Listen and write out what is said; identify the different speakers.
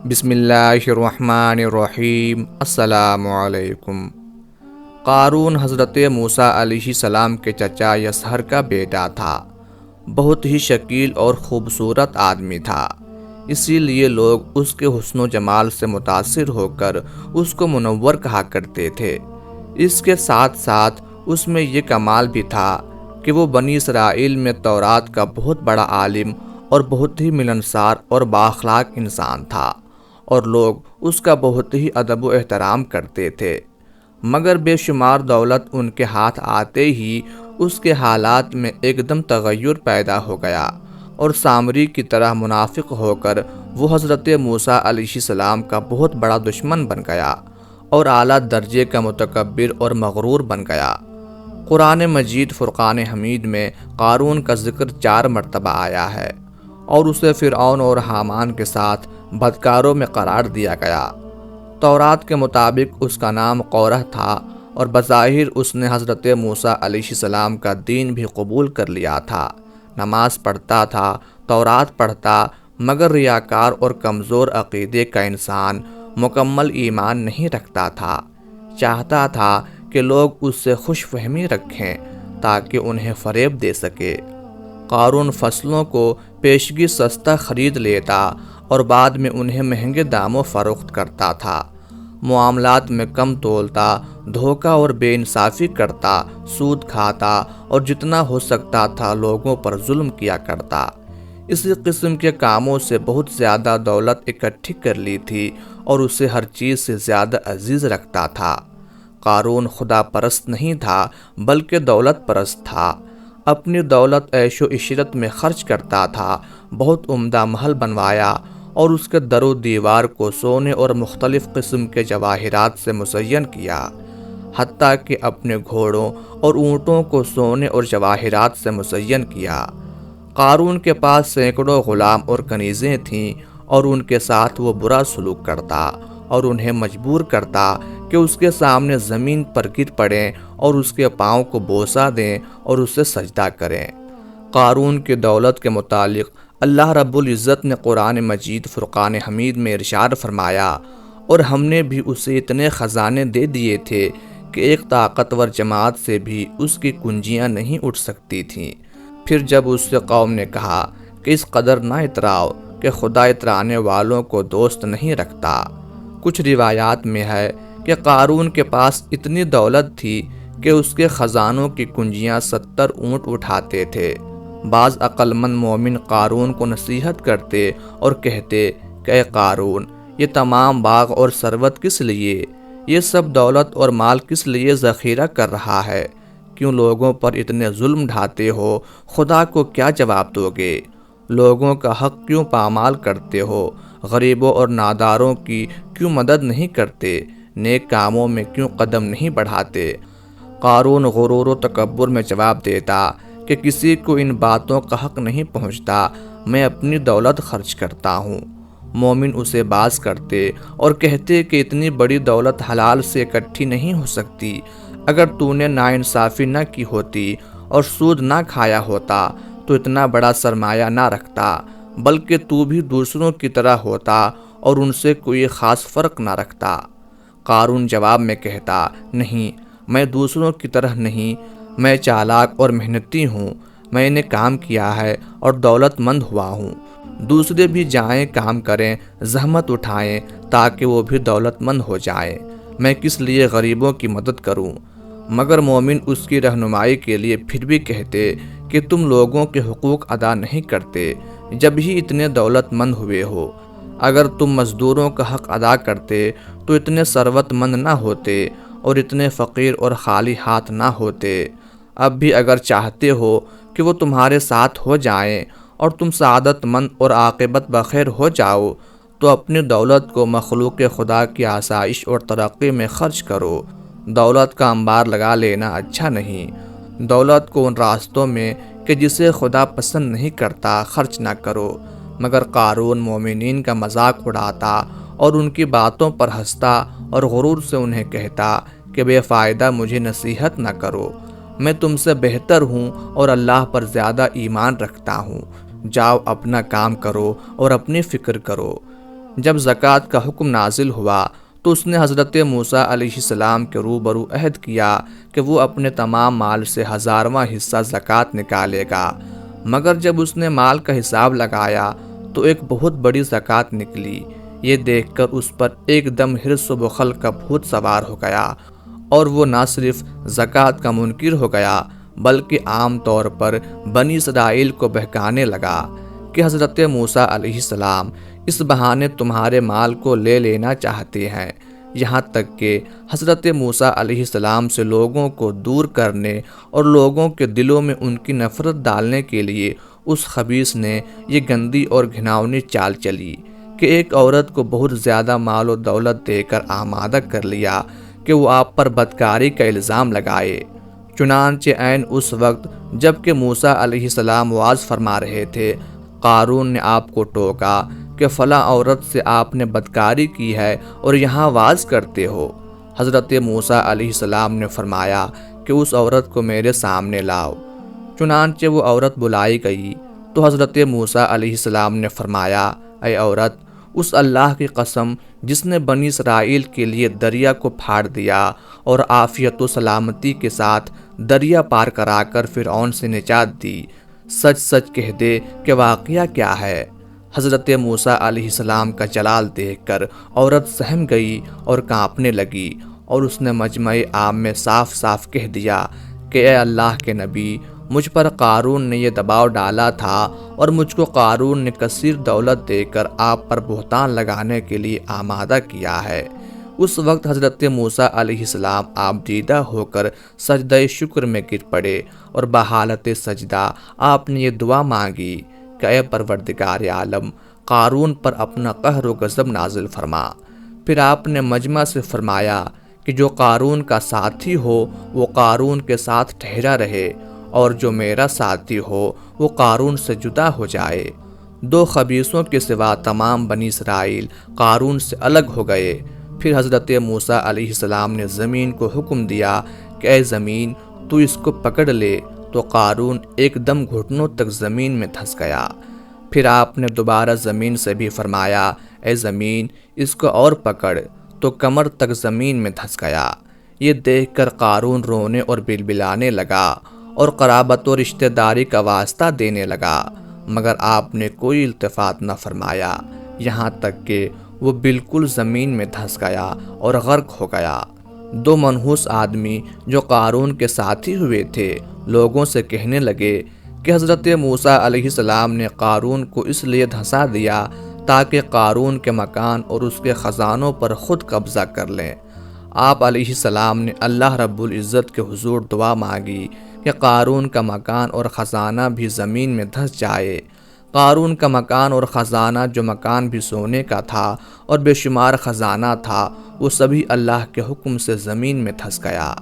Speaker 1: بسم اللہ الرحمن الرحیم۔ السلام علیکم۔ قارون حضرت موسیٰ علیہ السلام کے چچا یسہر کا بیٹا تھا۔ بہت ہی شکیل اور خوبصورت آدمی تھا، اسی لیے لوگ اس کے حسن و جمال سے متاثر ہو کر اس کو منور کہا کرتے تھے۔ اس کے ساتھ ساتھ اس میں یہ کمال بھی تھا کہ وہ بنی اسرائیل میں تورات کا بہت بڑا عالم اور بہت ہی ملنسار اور بااخلاق انسان تھا، اور لوگ اس کا بہت ہی ادب و احترام کرتے تھے۔ مگر بے شمار دولت ان کے ہاتھ آتے ہی اس کے حالات میں ایک دم تغیر پیدا ہو گیا، اور سامری کی طرح منافق ہو کر وہ حضرت موسیٰ علیہ السلام کا بہت بڑا دشمن بن گیا اور اعلیٰ درجے کا متکبر اور مغرور بن گیا۔ قرآن مجید فرقان حمید میں قارون کا ذکر 4 مرتبہ آیا ہے، اور اسے فرعون اور حامان کے ساتھ بدکاروں میں قرار دیا گیا۔ تورات کے مطابق اس کا نام قورہ تھا، اور بظاہر اس نے حضرت موسیٰ علیہ السلام کا دین بھی قبول کر لیا تھا، نماز پڑھتا تھا، تورات پڑھتا، مگر ریاکار اور کمزور عقیدے کا انسان مکمل ایمان نہیں رکھتا تھا۔ چاہتا تھا کہ لوگ اس سے خوش فہمی رکھیں تاکہ انہیں فریب دے سکے۔ قارون فصلوں کو پیشگی سستا خرید لیتا اور بعد میں انہیں مہنگے داموں فروخت کرتا تھا۔ معاملات میں کم تولتا، دھوکہ اور بے انصافی کرتا، سود کھاتا، اور جتنا ہو سکتا تھا لوگوں پر ظلم کیا کرتا۔ اسی قسم کے کاموں سے بہت زیادہ دولت اکٹھی کر لی تھی، اور اسے ہر چیز سے زیادہ عزیز رکھتا تھا۔ قارون خدا پرست نہیں تھا بلکہ دولت پرست تھا۔ اپنی دولت عیش و عشرت میں خرچ کرتا تھا۔ بہت عمدہ محل بنوایا، اور اس کے در و دیوار کو سونے اور مختلف قسم کے جواہرات سے مزین کیا، حتیٰ کہ اپنے گھوڑوں اور اونٹوں کو سونے اور جواہرات سے مزین کیا۔ قارون کے پاس سینکڑوں غلام اور کنیزیں تھیں، اور ان کے ساتھ وہ برا سلوک کرتا اور انہیں مجبور کرتا کہ اس کے سامنے زمین پر گر پڑیں اور اس کے پاؤں کو بوسہ دیں اور اسے سجدہ کریں۔ قارون کی دولت کے متعلق اللہ رب العزت نے قرآن مجید فرقان حمید میں ارشاد فرمایا، اور ہم نے بھی اسے اتنے خزانے دے دیے تھے کہ ایک طاقتور جماعت سے بھی اس کی کنجیاں نہیں اٹھ سکتی تھیں۔ پھر جب اس سے قوم نے کہا کہ اس قدر نہ اتراؤ کہ خدا اترانے والوں کو دوست نہیں رکھتا۔ کچھ روایات میں ہے کہ قارون کے پاس اتنی دولت تھی کہ اس کے خزانوں کی کنجیاں 70 اونٹ اٹھاتے تھے۔ بعض عقل مند مومن قارون کو نصیحت کرتے اور کہتے کہ اے قارون، یہ تمام باغ اور ثروت کس لیے؟ یہ سب دولت اور مال کس لیے ذخیرہ کر رہا ہے؟ کیوں لوگوں پر اتنے ظلم ڈھاتے ہو؟ خدا کو کیا جواب دو گے؟ لوگوں کا حق کیوں پامال کرتے ہو؟ غریبوں اور ناداروں کی کیوں مدد نہیں کرتے؟ نیک کاموں میں کیوں قدم نہیں بڑھاتے؟ قارون غرور و تکبر میں جواب دیتا کہ کسی کو ان باتوں کا حق نہیں پہنچتا، میں اپنی دولت خرچ کرتا ہوں۔ مومن اسے باز کرتے اور کہتے کہ اتنی بڑی دولت حلال سے اکٹھی نہیں ہو سکتی۔ اگر تو نے ناانصافی نہ کی ہوتی اور سود نہ کھایا ہوتا تو اتنا بڑا سرمایہ نہ رکھتا، بلکہ تو بھی دوسروں کی طرح ہوتا اور ان سے کوئی خاص فرق نہ رکھتا۔ قارون جواب میں کہتا، نہیں، میں دوسروں کی طرح نہیں، میں چالاک اور محنتی ہوں، میں نے کام کیا ہے اور دولت مند ہوا ہوں۔ دوسرے بھی جائیں کام کریں، زحمت اٹھائیں تاکہ وہ بھی دولت مند ہو جائیں۔ میں کس لیے غریبوں کی مدد کروں؟ مگر مومن اس کی رہنمائی کے لیے پھر بھی کہتے کہ تم لوگوں کے حقوق ادا نہیں کرتے جب ہی اتنے دولت مند ہوئے ہو۔ اگر تم مزدوروں کا حق ادا کرتے تو اتنے ثروت مند نہ ہوتے اور اتنے فقیر اور خالی ہاتھ نہ ہوتے۔ اب بھی اگر چاہتے ہو کہ وہ تمہارے ساتھ ہو جائیں اور تم سعادت مند اور عاقبت بخیر ہو جاؤ، تو اپنی دولت کو مخلوق خدا کی آسائش اور ترقی میں خرچ کرو۔ دولت کا انبار لگا لینا اچھا نہیں۔ دولت کو ان راستوں میں کہ جسے خدا پسند نہیں کرتا خرچ نہ کرو۔ مگر قارون مومنین کا مذاق اڑاتا اور ان کی باتوں پر ہنستا اور غرور سے انہیں کہتا کہ بے فائدہ مجھے نصیحت نہ کرو، میں تم سے بہتر ہوں اور اللہ پر زیادہ ایمان رکھتا ہوں۔ جاؤ اپنا کام کرو اور اپنی فکر کرو۔ جب زکوٰۃ کا حکم نازل ہوا تو اس نے حضرت موسیٰ علیہ السلام کے روبرو عہد کیا کہ وہ اپنے تمام مال سے 1000واں حصہ زکوٰۃ نکالے گا، مگر جب اس نے مال کا حساب لگایا تو ایک بہت بڑی زکوٰۃ نکلی۔ یہ دیکھ کر اس پر ایک دم حرص و بخل کا بھوت سوار ہو گیا، اور وہ نہ صرف زکوٰۃ کا منکر ہو گیا بلکہ عام طور پر بنی اسرائیل کو بہکانے لگا کہ حضرت موسیٰ علیہ السلام اس بہانے تمہارے مال کو لے لینا چاہتے ہیں، یہاں تک کہ حضرت موسیٰ علیہ السلام سے لوگوں کو دور کرنے اور لوگوں کے دلوں میں ان کی نفرت ڈالنے کے لیے اس خبیث نے یہ گندی اور گھناؤنی چال چلی کہ ایک عورت کو بہت زیادہ مال و دولت دے کر آمادہ کر لیا کہ وہ آپ پر بدکاری کا الزام لگائے۔ چنانچہ عین اس وقت جب کہ موسیٰ علیہ السلام وعظ فرما رہے تھے، قارون نے آپ کو ٹوکا کہ فلاں عورت سے آپ نے بدکاری کی ہے اور یہاں وعظ کرتے ہو۔ حضرت موسیٰ علیہ السلام نے فرمایا کہ اس عورت کو میرے سامنے لاؤ۔ چنانچہ وہ عورت بلائی گئی تو حضرت موسیٰ علیہ السلام نے فرمایا، اے عورت، اس اللہ کی قسم جس نے بنی اسرائیل کے لیے دریا کو پھاڑ دیا اور عافیت و سلامتی کے ساتھ دریا پار کرا کر فرعون سے نجات دی، سچ سچ کہہ دے کہ واقعہ کیا ہے۔ حضرت موسیٰ علیہ السلام کا جلال دیکھ کر عورت سہم گئی اور کانپنے لگی، اور اس نے مجمع عام میں صاف صاف کہہ دیا کہ اے اللہ کے نبی، مجھ پر قارون نے یہ دباؤ ڈالا تھا اور مجھ کو قارون نے کثیر دولت دے کر آپ پر بہتان لگانے کے لیے آمادہ کیا ہے۔ اس وقت حضرت موسیٰ علیہ السلام آپ دیدہ ہو کر سجدہ شکر میں گر پڑے، اور بحالت سجدہ آپ نے یہ دعا مانگی کہ اے پروردگار عالم، قارون پر اپنا قہر و غضب نازل فرما۔ پھر آپ نے مجمع سے فرمایا کہ جو قارون کا ساتھی ہو وہ قارون کے ساتھ ٹھہرا رہے، اور جو میرا ساتھی ہو وہ قارون سے جدا ہو جائے۔ دو خبیثوں کے سوا تمام بنی اسرائیل قارون سے الگ ہو گئے۔ پھر حضرت موسیٰ علیہ السلام نے زمین کو حکم دیا کہ اے زمین، تو اس کو پکڑ لے، تو قارون ایک دم گھٹنوں تک زمین میں دھنس گیا۔ پھر آپ نے دوبارہ زمین سے بھی فرمایا، اے زمین، اس کو اور پکڑ، تو کمر تک زمین میں دھنس گیا۔ یہ دیکھ کر قارون رونے اور بلبلانے لگا اور قرابت و رشتہ داری کا واسطہ دینے لگا، مگر آپ نے کوئی التفات نہ فرمایا، یہاں تک کہ وہ بالکل زمین میں دھنس گیا اور غرق ہو گیا۔ دو منحوس آدمی جو قارون کے ساتھی ہوئے تھے لوگوں سے کہنے لگے کہ حضرت موسیٰ علیہ السلام نے قارون کو اس لیے دھنسا دیا تاکہ قارون کے مکان اور اس کے خزانوں پر خود قبضہ کر لیں۔ آپ علیہ السلام نے اللہ رب العزت کے حضور دعا مانگی کہ قارون کا مکان اور خزانہ بھی زمین میں دھنس جائے۔ قارون کا مکان اور خزانہ، جو مکان بھی سونے کا تھا اور بے شمار خزانہ تھا، وہ سبھی اللہ کے حکم سے زمین میں دھنس گیا۔